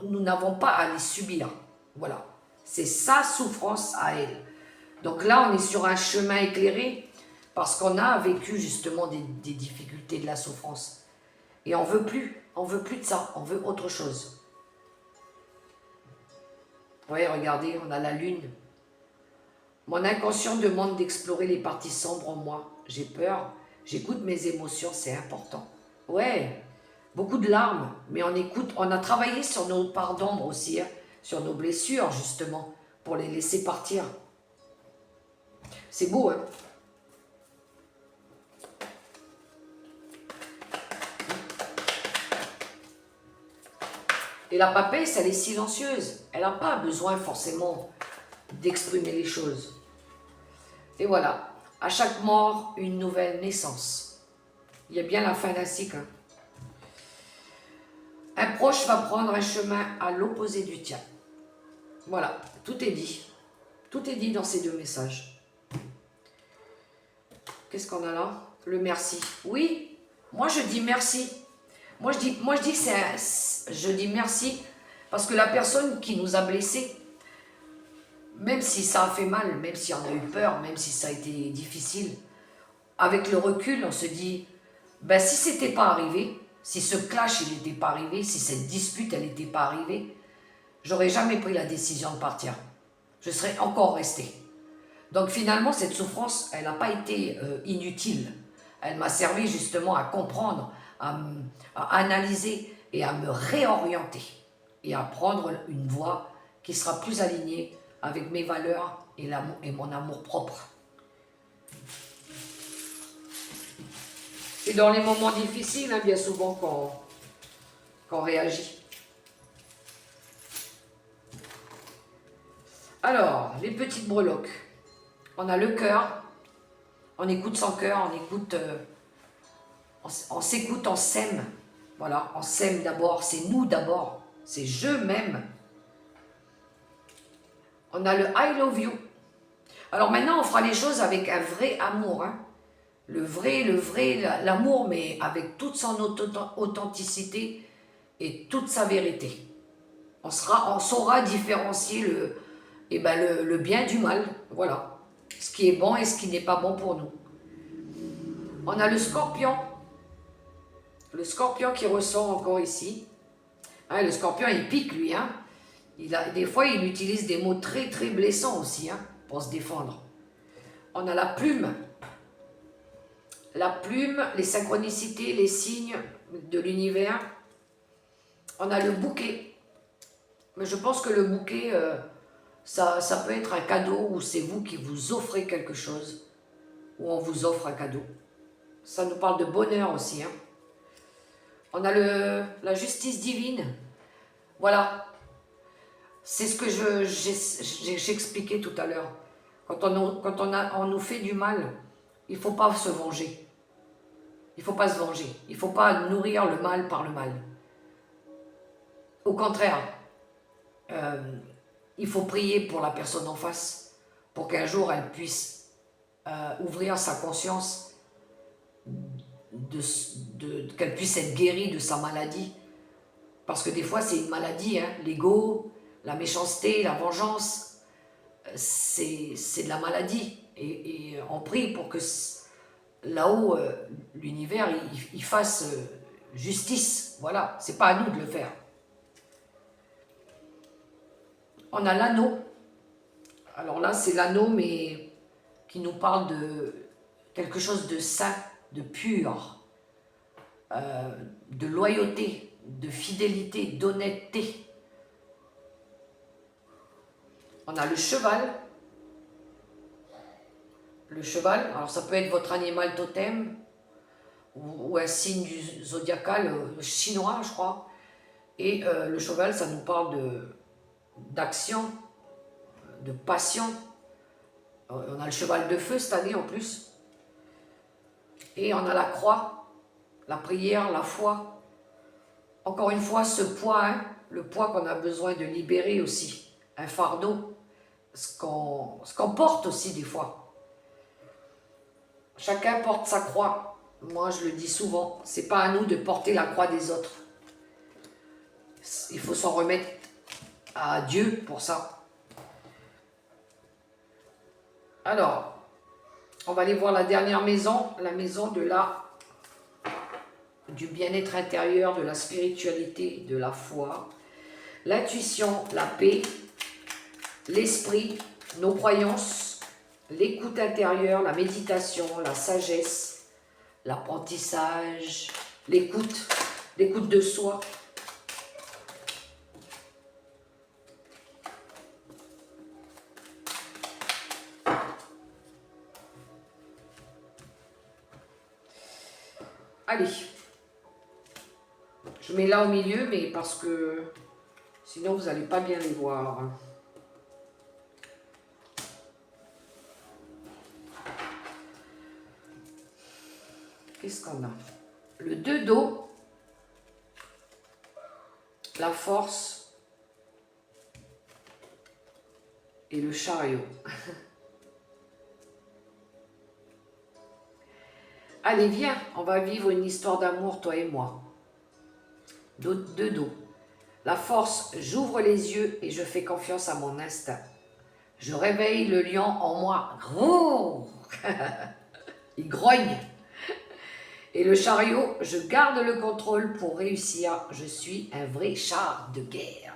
Nous n'avons pas à les subir. Voilà. C'est sa souffrance à elle. Donc là, on est sur un chemin éclairé parce qu'on a vécu justement des difficultés, de la souffrance. Et on veut plus de ça, on veut autre chose. Oui, regardez, on a la lune. Mon inconscient demande d'explorer les parties sombres en moi. J'ai peur, j'écoute mes émotions, c'est important. Ouais, beaucoup de larmes, mais on écoute, on a travaillé sur nos parts d'ombre aussi, hein, sur nos blessures justement, pour les laisser partir. C'est beau, hein? Et la papesse, elle est silencieuse. Elle n'a pas besoin forcément d'exprimer les choses. Et voilà, à chaque mort, une nouvelle naissance. Il y a bien la fin d'un cycle. Hein. Un proche va prendre un chemin à l'opposé du tien. Voilà, tout est dit. Tout est dit dans ces deux messages. Qu'est-ce qu'on a là? Le merci. Oui, moi je dis merci. Moi je dis que je dis merci parce que la personne qui nous a blessés, même si ça a fait mal, même si on a eu peur, même si ça a été difficile, avec le recul, on se dit, ben si c'était pas arrivé, si ce clash il n'était pas arrivé, si cette dispute elle n'était pas arrivée, j'aurais jamais pris la décision de partir. Je serais encore restée. Donc finalement, cette souffrance, elle n'a pas été inutile. Elle m'a servi justement à comprendre, à analyser et à me réorienter et à prendre une voie qui sera plus alignée avec mes valeurs et mon amour propre. C'est dans les moments difficiles, hein, bien souvent, qu'on réagit. Alors, les petites breloques. On a le cœur, on écoute son cœur, on écoute, on s'écoute, on s'aime. Voilà, on s'aime d'abord, c'est nous d'abord, c'est je m'aime. On a le I love you. Alors maintenant, on fera les choses avec un vrai amour. Hein. Le vrai, l'amour, mais avec toute son authenticité et toute sa vérité. On saura différencier le bien du mal. Voilà. Ce qui est bon et ce qui n'est pas bon pour nous. On a le scorpion. Le scorpion qui ressort encore ici. Hein, le scorpion, il pique, lui. Hein. Des fois, il utilise des mots très, très blessants aussi, hein, pour se défendre. On a la plume. La plume, les synchronicités, les signes de l'univers. On a le bouquet. Mais je pense que le bouquet, ça peut être un cadeau ou c'est vous qui vous offrez quelque chose. Ou on vous offre un cadeau. Ça nous parle de bonheur aussi. Hein. On a la justice divine. Voilà. C'est ce que j'expliquais tout à l'heure. Quand on nous fait du mal, il ne faut pas se venger. Il ne faut pas se venger. Il ne faut pas nourrir le mal par le mal. Au contraire, il faut prier pour la personne en face, pour qu'un jour elle puisse ouvrir sa conscience, qu'elle puisse être guérie de sa maladie. Parce que des fois c'est une maladie, hein, l'ego, la méchanceté, la vengeance, c'est de la maladie. Et on prie pour que là-haut, l'univers, il fasse justice. Voilà, c'est pas à nous de le faire. On a l'anneau. Alors là, c'est l'anneau, mais qui nous parle de quelque chose de saint, de pur, de loyauté, de fidélité, d'honnêteté. On a le cheval. Le cheval, alors ça peut être votre animal totem ou un signe du zodiacal chinois, je crois. Et le cheval, ça nous parle d'action, de passion. On a le cheval de feu cette année en plus. Et on a la croix, la prière, la foi. Encore une fois, ce poids, hein, le poids qu'on a besoin de libérer aussi. Un fardeau, ce qu'on porte aussi des fois. Chacun porte sa croix. Moi, je le dis souvent, c'est pas à nous de porter la croix des autres. Il faut s'en remettre à Dieu pour ça. Alors, on va aller voir la dernière maison, la maison du bien-être intérieur, de la spiritualité, de la foi, l'intuition, la paix, l'esprit, nos croyances, l'écoute intérieure, la méditation, la sagesse, l'apprentissage, l'écoute de soi. Allez, je mets là au milieu, mais parce que sinon vous n'allez pas bien les voir. Qu'est-ce qu'on a? Le 2 d'eau, la force et le chariot. Allez, viens, on va vivre une histoire d'amour, toi et moi. 2 d'eau. La force, j'ouvre les yeux et je fais confiance à mon instinct. Je réveille le lion en moi. Oh il grogne. Et le chariot, je garde le contrôle pour réussir. Je suis un vrai char de guerre.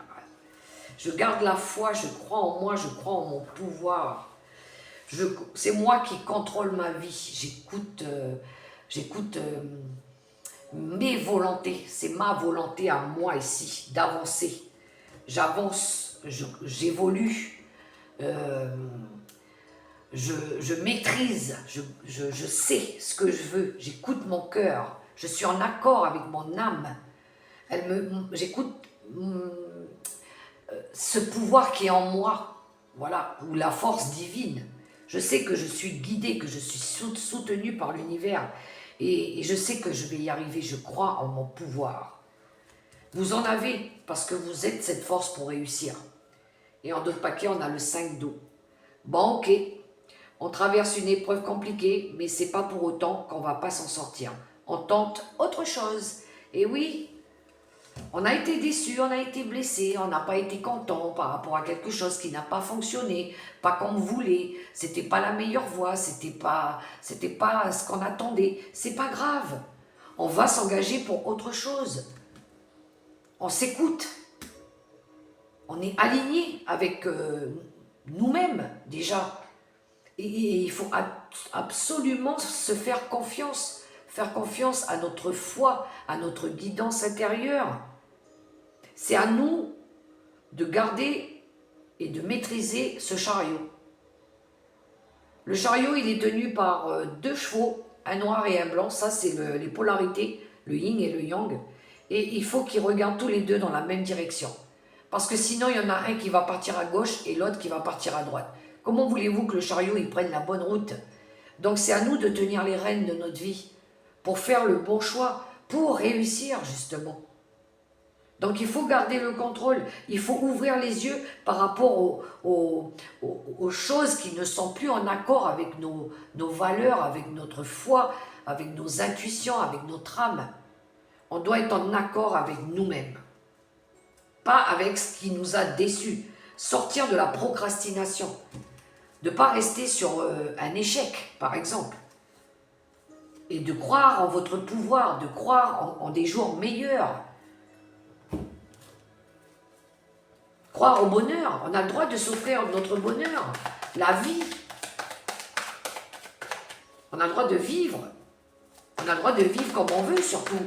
Je garde la foi, je crois en moi, je crois en mon pouvoir. C'est moi qui contrôle ma vie. J'écoute mes volontés. C'est ma volonté à moi ici, d'avancer. J'avance, j'évolue. Je maîtrise, je sais ce que je veux, j'écoute mon cœur, je suis en accord avec mon âme. J'écoute ce pouvoir qui est en moi, voilà, ou la force divine. Je sais que je suis guidée, que je suis soutenue par l'univers et je sais que je vais y arriver, je crois en mon pouvoir. Vous en avez parce que vous êtes cette force pour réussir. Et en d'autres paquets, on a le 5 d'eau. Bon, ok. On traverse une épreuve compliquée, mais c'est pas pour autant qu'on va pas s'en sortir. On tente autre chose. Et oui, on a été déçus, on a été blessés, on n'a pas été content par rapport à quelque chose qui n'a pas fonctionné, pas comme on voulait, c'était pas la meilleure voie, c'était pas ce qu'on attendait. C'est pas grave. On va s'engager pour autre chose. On s'écoute. On est aligné avec nous-mêmes déjà. Et il faut absolument se faire confiance à notre foi, à notre guidance intérieure. C'est à nous de garder et de maîtriser ce chariot. Le chariot, il est tenu par 2 chevaux, un noir et un blanc, ça c'est les polarités, le yin et le yang. Et il faut qu'ils regardent tous les deux dans la même direction. Parce que sinon, il y en a un qui va partir à gauche et l'autre qui va partir à droite. Comment voulez-vous que le chariot il prenne la bonne route? Donc c'est à nous de tenir les rênes de notre vie pour faire le bon choix, pour réussir justement. Donc il faut garder le contrôle, il faut ouvrir les yeux par rapport aux choses qui ne sont plus en accord avec nos valeurs, avec notre foi, avec nos intuitions, avec notre âme. On doit être en accord avec nous-mêmes, pas avec ce qui nous a déçus. Sortir de la procrastination, de ne pas rester sur un échec, par exemple. Et de croire en votre pouvoir, de croire en des jours meilleurs. Croire au bonheur, on a le droit de s'offrir notre bonheur, la vie. On a le droit de vivre. On a le droit de vivre comme on veut surtout.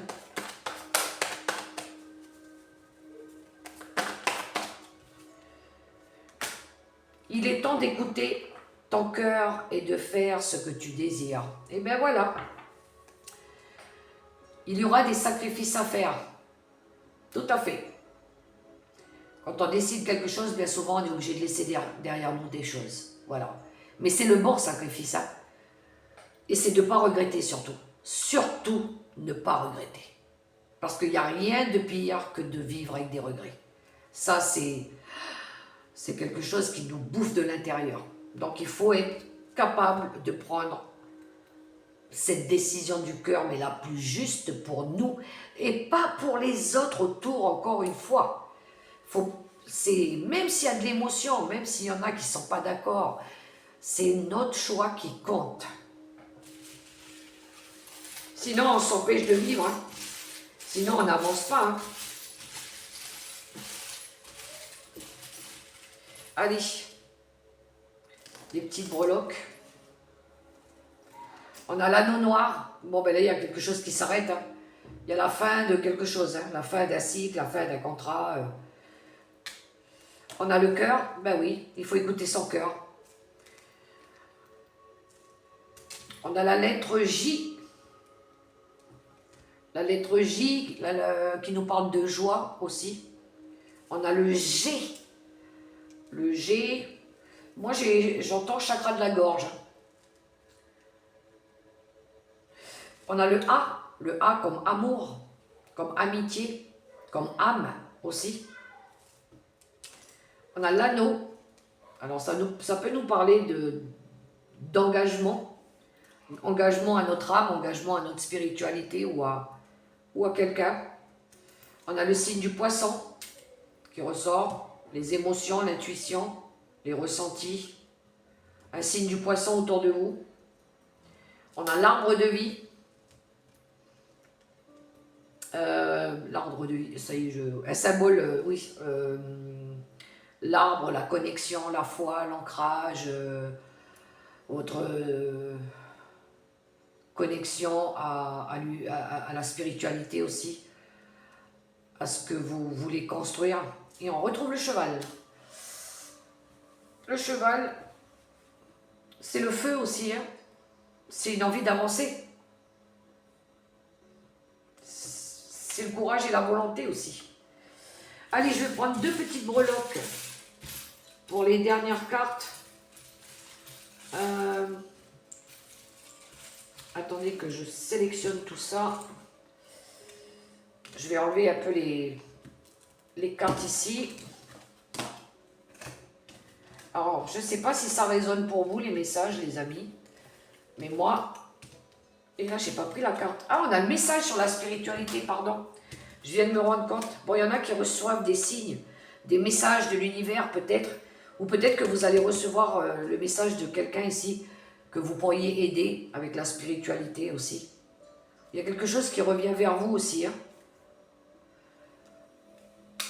Il est temps d'écouter ton cœur et de faire ce que tu désires. Et bien voilà. Il y aura des sacrifices à faire. Tout à fait. Quand on décide quelque chose, bien souvent, on est obligé de laisser derrière nous des choses. Voilà. Mais c'est le bon sacrifice. Hein. Et c'est de ne pas regretter surtout. Surtout, ne pas regretter. Parce qu'il n'y a rien de pire que de vivre avec des regrets. Ça, c'est quelque chose qui nous bouffe de l'intérieur. Donc, il faut être capable de prendre cette décision du cœur, mais la plus juste pour nous et pas pour les autres autour, encore une fois. Même s'il y a de l'émotion, même s'il y en a qui ne sont pas d'accord, c'est notre choix qui compte. Sinon, on s'empêche de vivre. Hein. Sinon, on n'avance pas. Hein. Allez, des petites breloques. On a l'anneau noir. Bon, ben là, il y a quelque chose qui s'arrête. Hein. Il y a la fin de quelque chose. Hein. La fin d'un cycle, la fin d'un contrat. On a le cœur, ben oui, il faut écouter son cœur. On a la lettre J. La lettre J qui nous parle de joie aussi. On a le G. Le G, moi j'entends chakra de la gorge. On a le A comme amour, comme amitié, comme âme aussi. On a l'anneau. Alors ça peut nous parler d'engagement. Engagement à notre âme, engagement à notre spiritualité ou à quelqu'un. On a le signe du poisson qui ressort. Les émotions, l'intuition, les ressentis. Un signe du poisson autour de vous. On a l'arbre de vie. L'arbre de vie, ça y est, un symbole, oui. L'arbre, la connexion, la foi, l'ancrage, votre connexion à la spiritualité aussi, à ce que vous voulez construire. Et on retrouve le cheval. Le cheval, c'est le feu aussi, hein. C'est une envie d'avancer. C'est le courage et la volonté aussi. Allez, je vais prendre deux petites breloques pour les dernières cartes. Attendez que je sélectionne tout ça. Je vais enlever un peu les cartes ici. Alors, je ne sais pas si ça résonne pour vous, les messages, les amis. Mais moi... Et là, je n'ai pas pris la carte. Ah, on a le message sur la spiritualité, pardon. Je viens de me rendre compte. Bon, il y en a qui reçoivent des signes, des messages de l'univers peut-être. Ou peut-être que vous allez recevoir le message de quelqu'un ici que vous pourriez aider avec la spiritualité aussi. Il y a quelque chose qui revient vers vous aussi. Hein.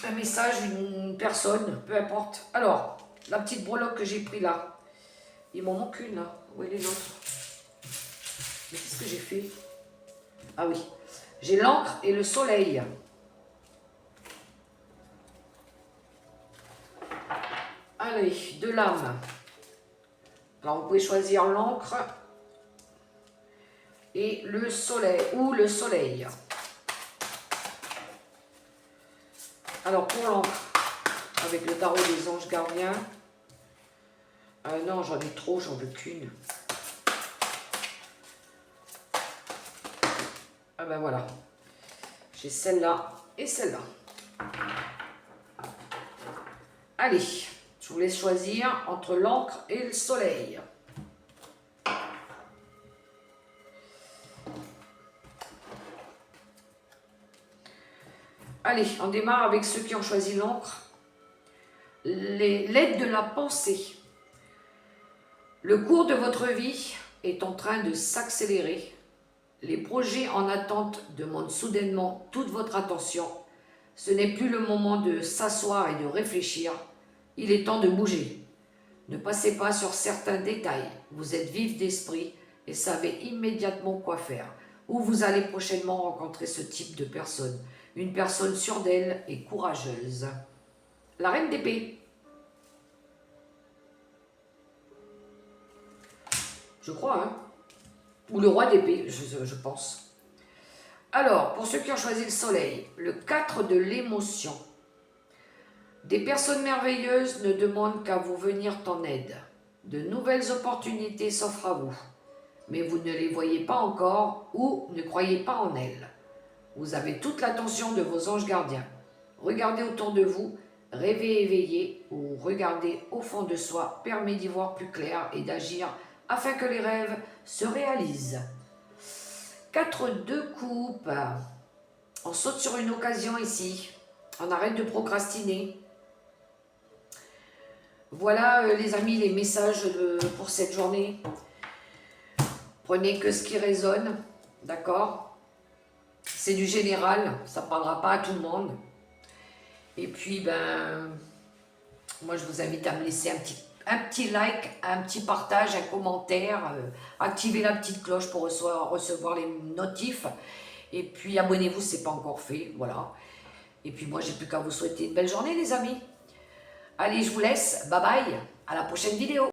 Un message d'une personne, peu importe. Alors, la petite breloque que j'ai pris là. Il m'en manque une là. Où est l'autre? Mais qu'est-ce que j'ai fait? Ah oui. J'ai l'encre et le soleil. Allez, de l'âme. Alors, vous pouvez choisir l'encre et le soleil, ou le soleil. Alors, pour l'encre, avec le tarot des anges gardiens, non, j'en ai trop, j'en veux qu'une. Ah ben voilà. J'ai celle-là et celle-là. Allez, je vous laisse choisir entre l'encre et le soleil. Allez, on démarre avec ceux qui ont choisi l'encre. L'aide de la pensée. Le cours de votre vie est en train de s'accélérer. Les projets en attente demandent soudainement toute votre attention. Ce n'est plus le moment de s'asseoir et de réfléchir. Il est temps de bouger. Ne passez pas sur certains détails. Vous êtes vif d'esprit et savez immédiatement quoi faire. Ou vous allez prochainement rencontrer ce type de personne. Une personne sûre d'elle et courageuse. La reine d'épée. Je crois, hein. Ou le roi d'épée, je pense. Alors, pour ceux qui ont choisi le soleil, le 4 de l'émotion. Des personnes merveilleuses ne demandent qu'à vous venir en aide. De nouvelles opportunités s'offrent à vous, mais vous ne les voyez pas encore ou ne croyez pas en elles. Vous avez toute l'attention de vos anges gardiens. Regardez autour de vous, rêvez éveillé ou regardez au fond de soi permet d'y voir plus clair et d'agir afin que les rêves se réalisent. 4 de coupe. On saute sur une occasion ici. On arrête de procrastiner. Voilà les amis, les messages pour cette journée. Prenez que ce qui résonne, d'accord? C'est du général, ça ne parlera pas à tout le monde. Et puis, moi je vous invite à me laisser un petit like, un petit partage, un commentaire, activez la petite cloche pour recevoir les notifs. Et puis abonnez-vous si ce n'est pas encore fait, voilà. Et puis moi j'ai plus qu'à vous souhaiter une belle journée les amis. Allez, je vous laisse, bye bye, à la prochaine vidéo.